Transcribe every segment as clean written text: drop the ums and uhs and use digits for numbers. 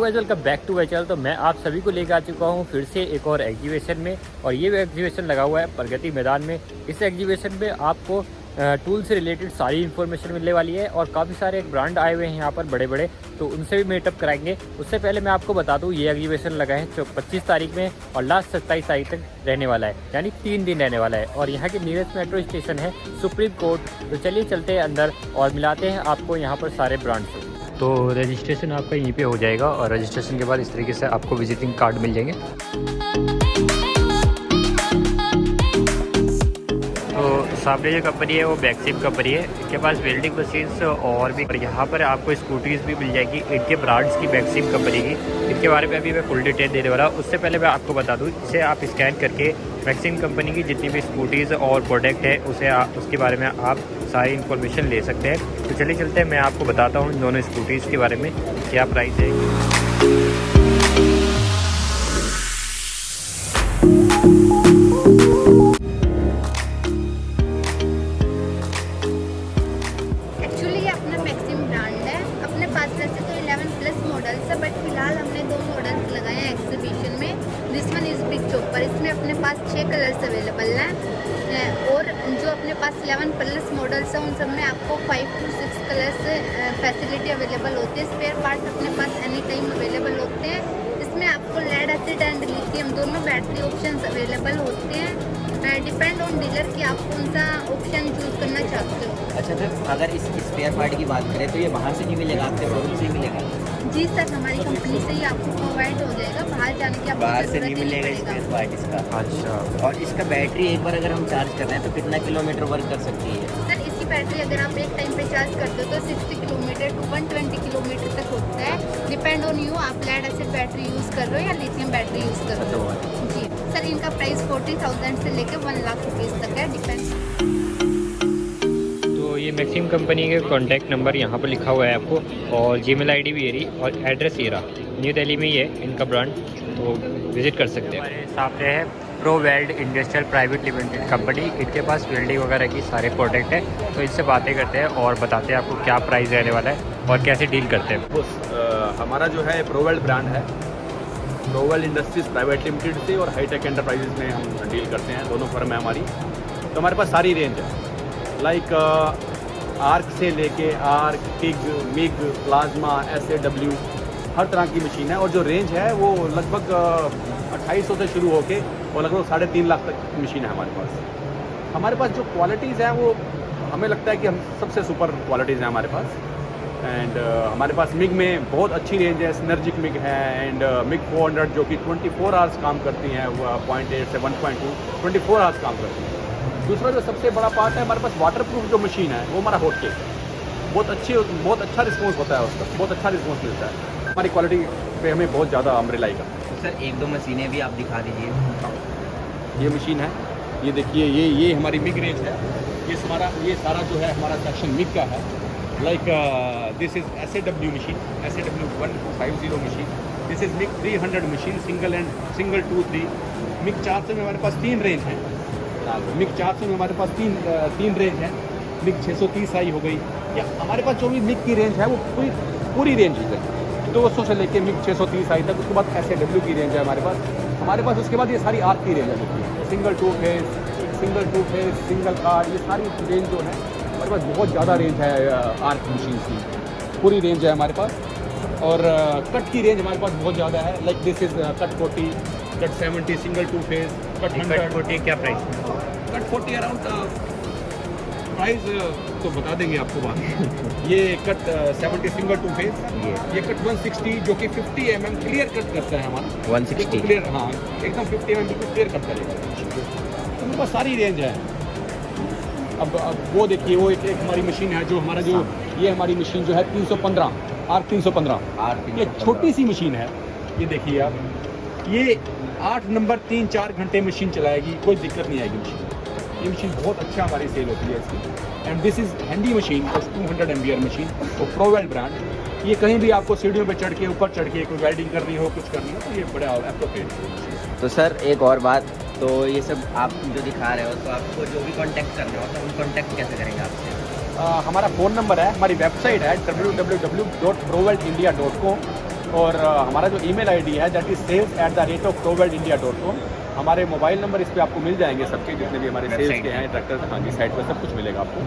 Guys, welcome back to my channel. तो मैं आप सभी को लेकर आ चुका हूं फिर से एक और एग्जीबिशन में, और ये एग्जीबिशन लगा हुआ है प्रगति मैदान में। इस एग्जीबिशन में आपको टूल से रिलेटेड सारी इन्फॉर्मेशन मिलने वाली है, और काफ़ी सारे ब्रांड आए हुए हैं यहाँ पर बड़े बड़े, तो उनसे भी मीटअप कराएंगे। उससे पहले मैं आपको बता दूँ, ये एग्जीबिशन लगा है 25 तारीख में और लास्ट 27 तारीख तक रहने वाला है, यानी 3 दिन रहने वाला है। और यहाँ के नियरेस्ट मेट्रो स्टेशन है सुप्रीम कोर्ट। तो चलिए चलते हैं अंदर और मिलाते हैं आपको यहाँ पर सारे ब्रांड से। तो रजिस्ट्रेशन आपका यहीं पे हो जाएगा, और रजिस्ट्रेशन के बाद इस तरीके से आपको विजिटिंग कार्ड मिल जाएंगे। तो सामने जो कंपनी है वो बैक्सिम कंपनी है। इनके पास वेल्डिंग मशीन्स और भी, और यहाँ पर आपको स्कूटीज़ भी मिल जाएगी इनके ब्रांड्स की, बैक्सिम कंपनी की। इनके बारे में अभी मैं फुल डिटेल देने वाला हूँ। उससे पहले मैं आपको बता दूँ, इसे आप स्कैन करके बैक्सिम कंपनी की जितनी भी स्कूटीज़ और प्रोडक्ट है उसके बारे में आप सारी इन्फॉर्मेशन ले सकते हैं। तो चलिए चलते हैं, मैं आपको बताता हूँ दोनों स्कूटीज़ के बारे में क्या प्राइस है। एक्चुअली ये अपना मैक्सिम ब्रांड है। अपने पास वैसे तो 11 प्लस मॉडल्स है, बट फिलहाल हमने 2 मॉडल्स लगाए हैं एग्जीबिशन में। This one is big chopper. इसमें अपने पास 6 कलर्स अवेलेबल हैं, और जो अपने पास 11 प्लस मॉडल्स हैं उन सब में आपको 5 to 6 कलर्स फैसिलिटी अवेलेबल होती है। स्पेयर पार्ट्स अपने पास एनी टाइम अवेलेबल होते हैं। इसमें आपको लेड एसिड एंड लिथियम दोनों बैटरी ऑप्शंस अवेलेबल होते हैं। डिपेंड ऑन डीलर कि आप कौन सा ऑप्शन चूज़ करना चाहते हो। अच्छा सर, अगर इस स्पेयर पार्ट की बात करें तो ये बाहर से नहीं मिलेगा, आपके शोरूम से ही मिलेगा? जी सर, हमारी कंपनी से ही आपको प्रोवाइड हो जाएगा, बाहर जाने की आपको बाहर से जरूरत नहीं ही मिलेगा पड़ेगा। स्पेयर पार्ट इसका? अच्छा। और इसका बैटरी एक बार अगर हम चार्ज कर रहे हैं तो कितना किलोमीटर वर्क कर सकती है? सर, इसकी बैटरी अगर आप एक टाइम पे चार्ज करते हो तो 60 किलोमीटर टू 120 किलोमीटर तक होता है। डिपेंड ऑन यू, आप लेड एसिड बैटरी यूज़ कर रहे हो या लिथियम बैटरी यूज़ कर रहे हो। जी सर, इनका प्राइस 40,000 से लेकर 1 लाख रुपीज़ तक है, डिपेंड। तो ये मैक्सिम कंपनी के कॉन्टैक्ट नंबर यहाँ पर लिखा हुआ है आपको, और जीमेल आईडी भी ये रही, और एड्रेस ये रहा। न्यू दिल्ली में ही है इनका ब्रांड, तो विज़िट कर सकते हैं। हमारे सामने है pro weld industrial private limited company. इनके पास वेल्डिंग वगैरह की सारे प्रोडक्ट हैं, तो इनसे बातें करते हैं और बताते हैं आपको क्या प्राइस रहने वाला है और कैसे डील करते हैं। हमारा जो है प्रोवेल्ड ब्रांड है, प्रोवेल्ड इंडस्ट्रीज प्राइवेट लिमिटेड से और हाईटेक एंटरप्राइजेज में हम डील करते हैं। दोनों फर्म है हमारी। तो हमारे पास सारी रेंज है, लाइक आर्क से लेके arc, TIG, MiG, plasma, SAW, हर तरह की मशीन है। और जो रेंज है वो लगभग 2800 से शुरू होके और लगभग 3.5 लाख तक की मशीन है हमारे पास। हमारे पास जो क्वालिटीज़ हैं वो हमें लगता है कि हम सबसे सुपर क्वालिटीज़ हैं हमारे पास। एंड हमारे पास मिग में बहुत अच्छी रेंज है, सिनर्जिक मिग है, एंड मिग 400 जो कि 24 आवर्स काम करती हैं, 0.8 से 1.2 24 आवर्स काम करती हैं। दूसरा जो सबसे बड़ा पार्ट है, हमारे पास वाटर प्रूफ जो मशीन है वो हमारा हॉट केक, बहुत अच्छा रिस्पॉन्स होता है उसका, बहुत अच्छा रिस्पॉन्स मिलता है। हमारी क्वालिटी पे हमें बहुत ज़्यादा अमरेलाई का। तो सर 1-2 मशीनें भी आप दिखा दीजिए। ये मशीन है, ये देखिए, ये हमारी मिग रेंज है। ये सारा जो है हमारा सेक्शन मिग का है। Like this is SAW machine, SAW 1250 machine. This is MiG 300 machine, single 2-3। MiG 400 में हमारे पास 3 रेंज हैं। मिग 400 में हमारे पास तीन रेंज है। मिग 630 आई हो गई, या हमारे पास जो भी मिग की रेंज है वो पूरी रेंज है, 200 से लेके मिग 630 आई तक। उसके बाद SAW की रेंज है हमारे पास। उसके बाद ये सारी आर्क की रेंज है, single two phase, single car, ये सारी रेंज जो है हमारे पास बहुत ज़्यादा रेंज है आर्क मशीन की, पूरी रेंज है हमारे पास। और कट की रेंज हमारे पास बहुत ज़्यादा है, like this is cut 40, cut 70, single two phase, cut 100। क्या प्राइस? कट 40 अराउंड प्राइस तो बता देंगे आपको बात। ये कट 70 सिंगल टू फेस, ये कट 160 जो कि 50 mm क्लियर कट करता है हमारा। 160 क्लियर, हाँ एकदम 50 mm बिल्कुल क्लियर कट करेगा। तो मेरे पास सारी रेंज है। अब वो देखिए, वो एक हमारी मशीन है जो हमारा जो ये हमारी मशीन जो है 315 आर्क 315। ये छोटी सी मशीन है, ये देखिए आप, ये 8 नंबर 3-4 घंटे मशीन चलाएगी, कोई दिक्कत नहीं आएगी मशीन। ये मशीन बहुत अच्छा हमारी सेल होती है इसकी। And this is handy machine, 200 MBR machine, और प्रोवेल्ड ब्रांड। ये कहीं भी आपको सीढ़ियों पे चढ़ के, ऊपर चढ़ के कोई वेल्डिंग करनी हो, कुछ करनी हो, तो ये बड़ा अप्रोप्रिएट। तो सर एक और बात, तो ये सब आप जो दिखा रहे हो, तो आपको जो भी कांटेक्ट करना हो तो हम कांटेक्ट कैसे करेंगे आपसे? हमारा फ़ोन नंबर है, हमारी वेबसाइट है www.proweldindia.com। और हमारा जो ईमेल आईडी है दैट इज़ sales@throwweldindia.com। हमारे मोबाइल नंबर इस पे आपको मिल जाएंगे सबके, जितने भी हमारे सेल्स के हैं ट्रैक्टर। हाँ जी, साइट पर सब कुछ मिलेगा आपको।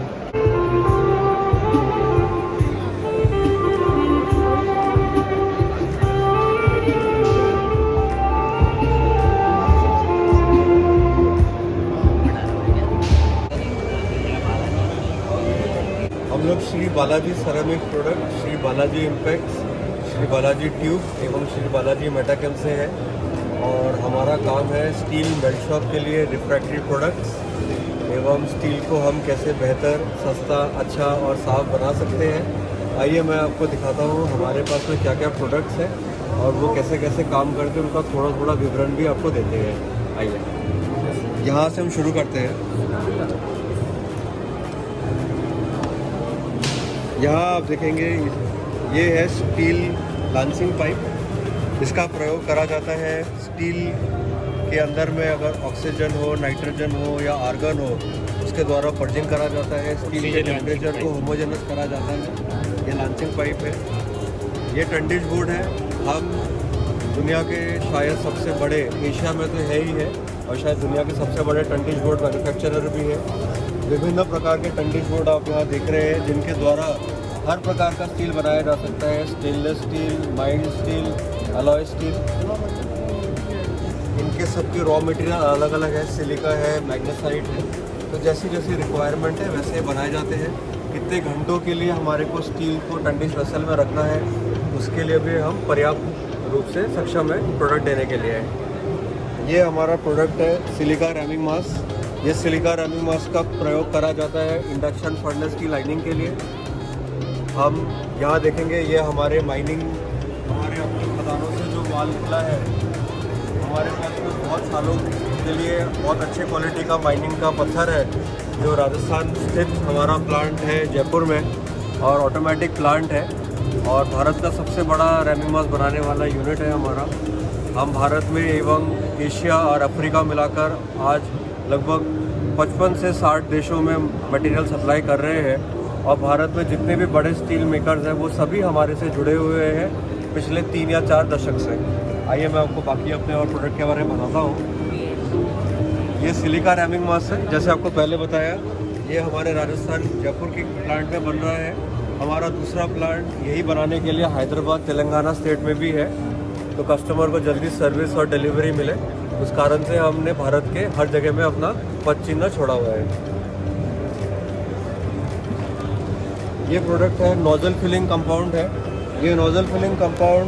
हम लोग Shri Balaji ceramic product, Shri Balaji impacts, Shri Balaji tube एवं श्री बालाजी मेटाकेम से है और हमारा काम है स्टील मेल्ट शॉप के लिए रिफ्रैक्टरी प्रोडक्ट्स एवं स्टील को हम कैसे बेहतर, सस्ता, अच्छा और साफ बना सकते हैं। आइए मैं आपको दिखाता हूँ हमारे पास में क्या क्या प्रोडक्ट्स हैं और वो कैसे कैसे काम करते हैं, उनका थोड़ा थोड़ा विवरण भी आपको देते हैं। आइए यहाँ से हम शुरू करते हैं। यहाँ आप देखेंगे ये है स्टील लांसिंग पाइप। इसका प्रयोग करा जाता है स्टील के अंदर में अगर ऑक्सीजन हो, नाइट्रोजन हो या आर्गन हो, उसके द्वारा पर्जिंग करा जाता है। स्टील के टेम्परेचर को होमोजेनस करा जाता है। ये लांसिंग पाइप है। ये टंडिज बोर्ड है। हम दुनिया के शायद सबसे बड़े, एशिया में तो है ही है और शायद दुनिया के सबसे बड़े टंडिज बोर्ड मैन्युफैक्चरर भी है। विभिन्न प्रकार के टंडिज बोर्ड आप यहाँ देख रहे हैं, जिनके द्वारा हर प्रकार का स्टील बनाया जा सकता है। Stainless steel, mild steel, alloy steel. इनके सबके रॉ मटेरियल अलग अलग है। सिलिका है, मैग्नेसाइट है। तो जैसी जैसी रिक्वायरमेंट है वैसे बनाए जाते हैं। कितने घंटों के लिए हमारे को स्टील को टंडिज वेसल में रखना है, उसके लिए भी हम पर्याप्त रूप से सक्षम है प्रोडक्ट देने के लिए। ये हमारा प्रोडक्ट है सिलिका रैमिंग मास। ये सिलिका रैमिंग मास का प्रयोग करा जाता है इंडक्शन फर्नेस की लाइनिंग के लिए। हम यहाँ देखेंगे ये हमारे माइनिंग, हमारे अपने खदानों से जो माल निकला है, हमारे पास में बहुत सालों के लिए बहुत अच्छे क्वालिटी का माइनिंग का पत्थर है, जो राजस्थान स्थित हमारा प्लांट है जयपुर में और ऑटोमेटिक प्लांट है और भारत का सबसे बड़ा रैमिंग मास बनाने वाला यूनिट है हमारा। हम भारत में एवं एशिया और अफ्रीका मिलाकर आज लगभग 55 से 60 देशों में मटेरियल सप्लाई कर रहे हैं और भारत में जितने भी बड़े स्टील मेकर्स हैं वो सभी हमारे से जुड़े हुए हैं पिछले 3 या 4 दशक से। आइए मैं आपको बाकी अपने और प्रोडक्ट के बारे में बताता हूँ। ये सिलिका रैमिंग मास है, जैसे आपको पहले बताया, ये हमारे राजस्थान जयपुर के प्लांट में बन रहा है। हमारा दूसरा प्लांट यही बनाने के लिए हैदराबाद, तेलंगाना स्टेट में भी है, तो कस्टमर को जल्दी सर्विस और डिलीवरी मिले, उस कारण से हमने भारत के हर जगह में अपना पद चिन्ह छोड़ा हुआ है। ये प्रोडक्ट है नोजल फिलिंग कंपाउंड है। ये नोजल फिलिंग कंपाउंड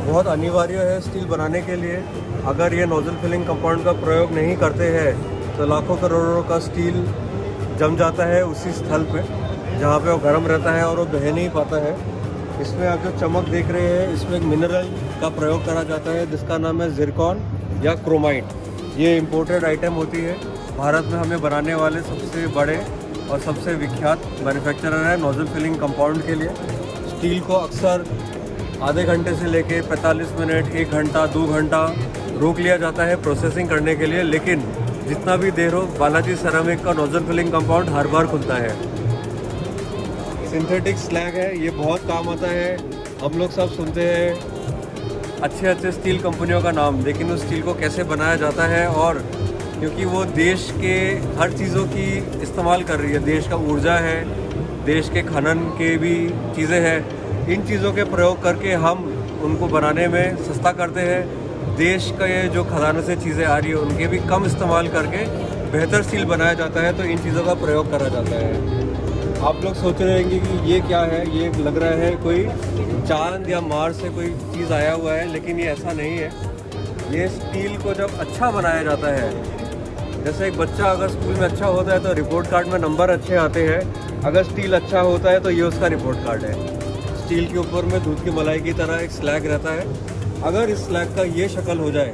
बहुत अनिवार्य है स्टील बनाने के लिए। अगर ये नोजल फिलिंग कंपाउंड का प्रयोग नहीं करते हैं तो लाखों करोड़ों का स्टील जम जाता है उसी स्थल पे जहाँ पे वो गर्म रहता है और वो बह नहीं पाता है। इसमें आप जो चमक देख रहे हैं, इसमें एक मिनरल का प्रयोग करा जाता है जिसका नाम है जिरकॉन या क्रोमाइट। ये इम्पोर्टेड आइटम होती है। भारत में हमें बनाने वाले सबसे बड़े और सबसे विख्यात मैन्युफैक्चरर है नोजल फिलिंग कंपाउंड के लिए। स्टील को अक्सर आधे घंटे से लेके 45 मिनट, 1 घंटा, 2 घंटा रोक लिया जाता है प्रोसेसिंग करने के लिए, लेकिन जितना भी देर हो बालाजी सेरामिक का नोजल फिलिंग कंपाउंड हर बार खुलता है। सिंथेटिक स्लैग है, ये बहुत काम आता है। हम लोग सब सुनते हैं अच्छे अच्छे स्टील कंपनियों का नाम, लेकिन उस स्टील को कैसे बनाया जाता है, और क्योंकि वो देश के हर चीज़ों की इस्तेमाल कर रही है, देश का ऊर्जा है, देश के खनन के भी चीज़ें हैं, इन चीज़ों के प्रयोग करके हम उनको बनाने में सस्ता करते हैं। देश का ये जो खजाने से चीज़ें आ रही है उनके भी कम इस्तेमाल करके बेहतर स्टील बनाया जाता है, तो इन चीज़ों का प्रयोग करा जाता है। आप लोग सोच रहे होंगे कि ये क्या है, ये लग रहा है कोई चांद या मार्स से कोई चीज़ आया हुआ है, लेकिन ये ऐसा नहीं है। ये स्टील को जब अच्छा बनाया जाता है, जैसे एक बच्चा अगर स्कूल में अच्छा होता है तो रिपोर्ट कार्ड में नंबर अच्छे आते हैं, अगर स्टील अच्छा होता है तो ये उसका रिपोर्ट कार्ड है। स्टील के ऊपर में दूध की मलाई की तरह एक स्लैग रहता है, अगर इस स्लैग का ये शक्ल हो जाए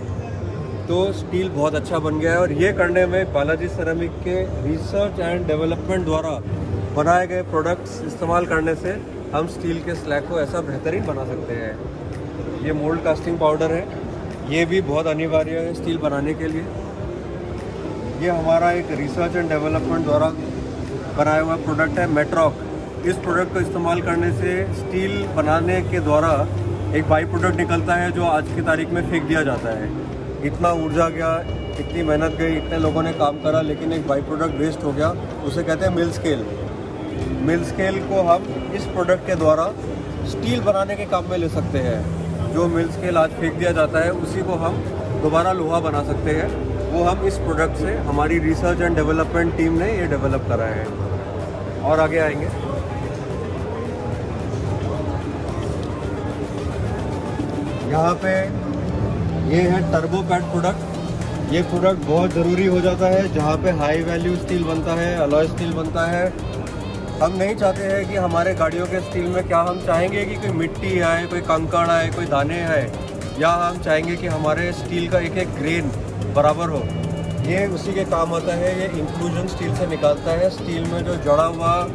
तो स्टील बहुत अच्छा बन गया है। और ये करने में बालाजी सेरामिक के रिसर्च एंड डेवलपमेंट द्वारा बनाए गए प्रोडक्ट्स इस्तेमाल करने से हम स्टील के स्लैग को ऐसा बेहतरीन बना सकते हैं। ये मोल्ड कास्टिंग पाउडर है, ये भी बहुत अनिवार्य है स्टील बनाने के लिए। ये हमारा एक रिसर्च एंड डेवलपमेंट द्वारा बनाया हुआ प्रोडक्ट है मेट्रॉक। इस प्रोडक्ट को इस्तेमाल करने से स्टील बनाने के द्वारा एक बाई प्रोडक्ट निकलता है जो आज की तारीख में फेंक दिया जाता है। इतना ऊर्जा गया, इतनी मेहनत गई, इतने लोगों ने काम करा, लेकिन एक बाई प्रोडक्ट वेस्ट हो गया, उसे कहते हैं मिल स्केल। मिल स्केल को हम इस प्रोडक्ट के द्वारा स्टील बनाने के काम में ले सकते हैं। जो मिल स्केल आज फेंक दिया जाता है उसी को हम दोबारा लोहा बना सकते हैं। वो हम इस प्रोडक्ट से, हमारी रिसर्च एंड डेवलपमेंट टीम ने ये डेवलप करा है। और आगे आएंगे, यहाँ पे ये है टर्बो पैड प्रोडक्ट। ये प्रोडक्ट बहुत ज़रूरी हो जाता है जहाँ पे हाई वैल्यू स्टील बनता है, अलॉय स्टील बनता है। हम नहीं चाहते हैं कि हमारे गाड़ियों के स्टील में, क्या हम चाहेंगे कि कोई मिट्टी आए, कोई कंकड़ आए, कोई दाने आए, या हम चाहेंगे कि हमारे स्टील का एक एक ग्रेन बराबर हो। ये उसी के काम आता है। ये इंक्लूजन स्टील से निकालता है। स्टील में जो जड़ा हुआ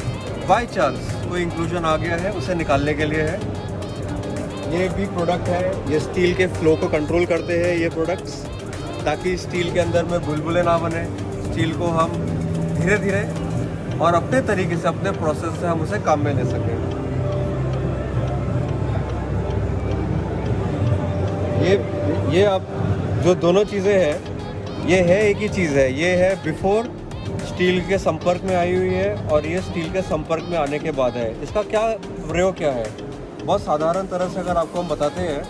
बाई चांस कोई इंक्लूजन आ गया है उसे निकालने के लिए है। ये भी प्रोडक्ट है, ये स्टील के फ्लो को कंट्रोल करते हैं ये प्रोडक्ट्स, ताकि स्टील के अंदर में बुलबुले ना बने। स्टील को हम धीरे धीरे और अपने तरीके से, अपने प्रोसेस से हम उसे काम में ले सकें। ये अब जो दोनों चीज़ें हैं, ये है एक ही चीज़ है। ये है बिफोर स्टील के संपर्क में आई हुई है, और ये स्टील के संपर्क में आने के बाद है। इसका क्या प्रयोग क्या है? बहुत साधारण तरह से अगर आपको हम बताते हैं,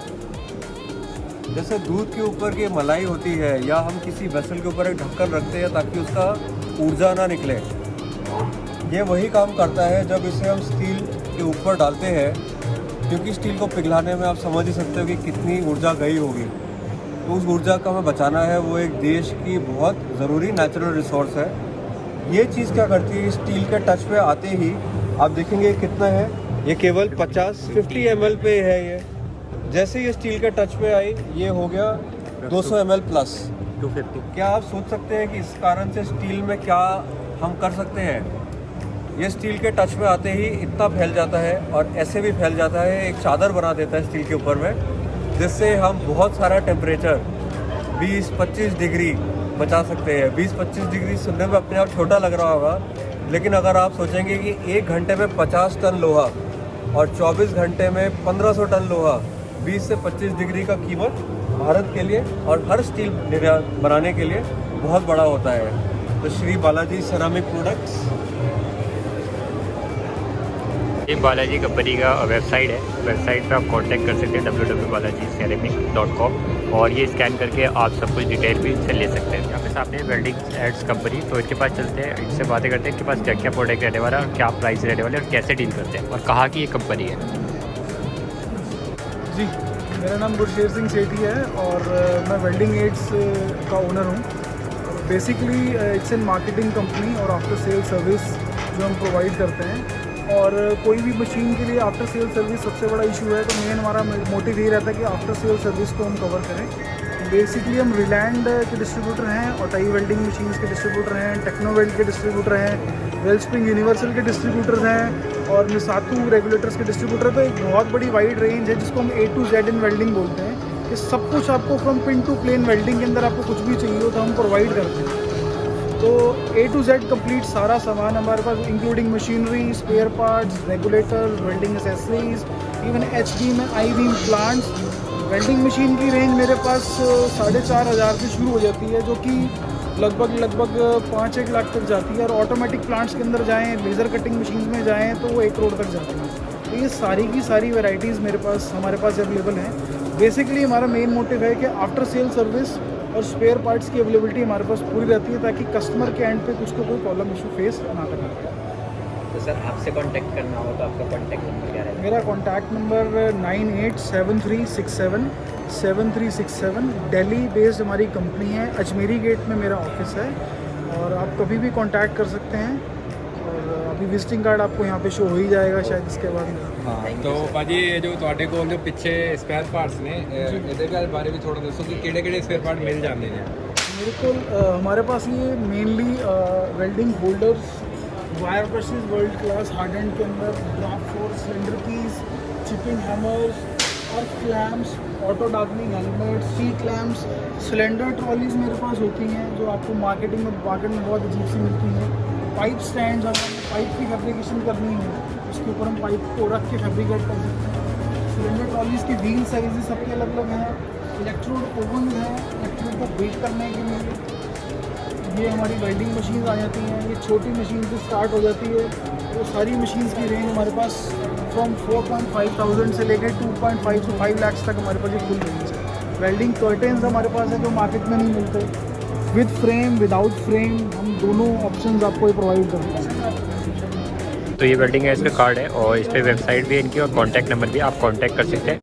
जैसे दूध के ऊपर की मलाई होती है, या हम किसी वेसल के ऊपर एक ढक्कन रखते हैं ताकि उसका ऊर्जा ना निकले, ये वही काम करता है जब इसे हम स्टील के ऊपर डालते हैं। क्योंकि स्टील को पिघलाने में आप समझ ही सकते हो कि कितनी ऊर्जा गई होगी। तो उस ऊर्जा को हमें बचाना है, वो एक देश की बहुत ज़रूरी नेचुरल रिसोर्स है। ये चीज़ क्या करती है, स्टील के टच पे आते ही आप देखेंगे कितना है, ये केवल 50 ml पे है। ये जैसे ये स्टील के टच पे आई, ये हो गया 200 ml प्लस 250। क्या आप सोच सकते हैं कि इस कारण से स्टील में क्या हम कर सकते हैं? ये स्टील के टच में आते ही इतना फैल जाता है, और ऐसे भी फैल जाता है, एक चादर बना देता है स्टील के ऊपर में, जिससे हम बहुत सारा टेम्परेचर 20-25 डिग्री बचा सकते हैं। 20-25 डिग्री सुनने में अपने आप छोटा लग रहा होगा, लेकिन अगर आप सोचेंगे कि 1 घंटे में 50 टन लोहा और 24 घंटे में 1500 टन लोहा, 20 से 25 डिग्री का कीमत भारत के लिए और हर स्टील बनाने के लिए बहुत बड़ा होता है। तो श्री बालाजी सेरामिक प्रोडक्ट्स, ये बालाजी कंपनी का वेबसाइट है। वेबसाइट पे आप कांटेक्ट कर सकते हैं www.balajiceramic.com, और ये स्कैन करके आप सब कुछ डिटेल भी इनसे ले सकते हैं। यहाँ पे सामने वेल्डिंग एड्स कंपनी, तो इनके पास चलते हैं, इनसे बातें करते हैं इनके पास क्या क्या प्रोडक्ट रहने वाला है और क्या प्राइस रहने वाले और कैसे डील करते हैं और कहाँ की ये कंपनी है। जी, मेरा नाम गुरशेर सिंह सेठी है और मैं वेल्डिंग एड्स का ओनर हूँ। Basically it's an marketing company और आफ्टर सेल सर्विस जो हम प्रोवाइड करते हैं। और कोई भी मशीन के लिए आफ्टर सेल सर्विस सबसे बड़ा इशू है, तो मेन हमारा मोटिव यही रहता है कि आफ्टर सेल सर्विस को हम कवर करें। बेसिकली हम रिलैंड के डिस्ट्रीब्यूटर हैं, ऑटाई वेल्डिंग मशीन्स के डिस्ट्रीब्यूटर हैं, टेक्नोवेल्ड के डिस्ट्रीब्यूटर हैं, वेलस्प्रिंग यूनिवर्सल के डिस्ट्रीब्यूटर्स हैं, और मिसातू रेगुलेटर्स के डिस्ट्रीब्यूटर। तो एक बहुत बड़ी वाइड रेंज है जिसको हम A to Z in welding बोलते हैं। कि सब कुछ आपको from pin to plane welding के अंदर आपको कुछ भी चाहिए हो तो हम प्रोवाइड करते हैं। तो A to Z कंप्लीट सारा सामान हमारे पास, including machinery, spare parts, regulator, welding accessories, even HB में I beam plants. Welding machine की रेंज मेरे पास 4,500 से शुरू हो जाती है, जो कि लगभग 5-1 लाख तक जाती है। और ऑटोमेटिक प्लांट्स के अंदर जाएँ, लेज़र कटिंग मशीन में जाएँ तो वो 1 करोड़ तक जाती है। तो ये सारी की सारी वेराइटीज़ हमारे पास अवेलेबल हैं। बेसिकली हमारा मेन मोटिव है कि आफ्टर सेल सर्विस और स्पेयर पार्ट्स की अवेलेबिलिटी हमारे पास पूरी रहती है, ताकि कस्टमर के एंड पे कुछ को कोई प्रॉब्लम इशू फेस ना करें। तो सर आपसे कांटेक्ट करना हो तो आपका कांटेक्ट नंबर क्या है? मेरा कांटेक्ट नंबर 9873673737। दिल्ली बेस्ड हमारी कंपनी है, अजमेरी गेट में मेरा ऑफिस है, और आप कभी भी कांटेक्ट कर सकते हैं। और अभी विजिटिंग कार्ड आपको यहाँ पे शो हो ही जाएगा शायद इसके बाद। हाँ, तो भाजी ये जो ਤੁਹਾਡੇ ਕੋਲ जो पिछे स्पेयर पार्ट्स ने ਇਹਦੇ बारे में थोड़ा दसो कि ਕਿਹੜੇ स्पेयर पार्ट मिल जाते हैं? मेरे को हमारे पास ये mainly welding holders, wire brushes world class hard end के अंदर, draft force, cylinder keys, chipping hammers और clamps, auto darkening helmet, seat lamps, cylinder trolleys मेरे पास होती हैं जो आपको मार्केट में बहुत अजीब सी मिलती हैं। पाइप स्टैंड, अगर पाइप की फैब्रिकेशन करनी है उसके ऊपर हम पाइप को रख के फैब्रिकेट कर सकते हैं। सिलेंडर ट्रॉलीज की व्हील साइज सबके अलग अलग हैं। इलेक्ट्रोड ओवन है इलेक्ट्रोड को बेक करने के लिए। ये हमारी वेल्डिंग मशीन आ जाती हैं, ये छोटी मशीन से स्टार्ट हो जाती है। तो सारी मशीन्स की रेंज हमारे पास फ्रॉम 4,500 से लेकर 2.5 से 5 लाख तक हमारे पास ये फुल रेंज है। वेल्डिंग कर्टेंस हमारे पास है जो मार्केट में नहीं मिलते, विद फ्रेम विदाउट फ्रेम, हम दोनों ऑप्शंस आपको प्रोवाइड करते हैं। तो ये वेल्डिंग है, इसका कार्ड है और इस पर वेबसाइट भी है इनकी और कॉन्टैक्ट नंबर भी, आप कॉन्टैक्ट कर सकते हैं।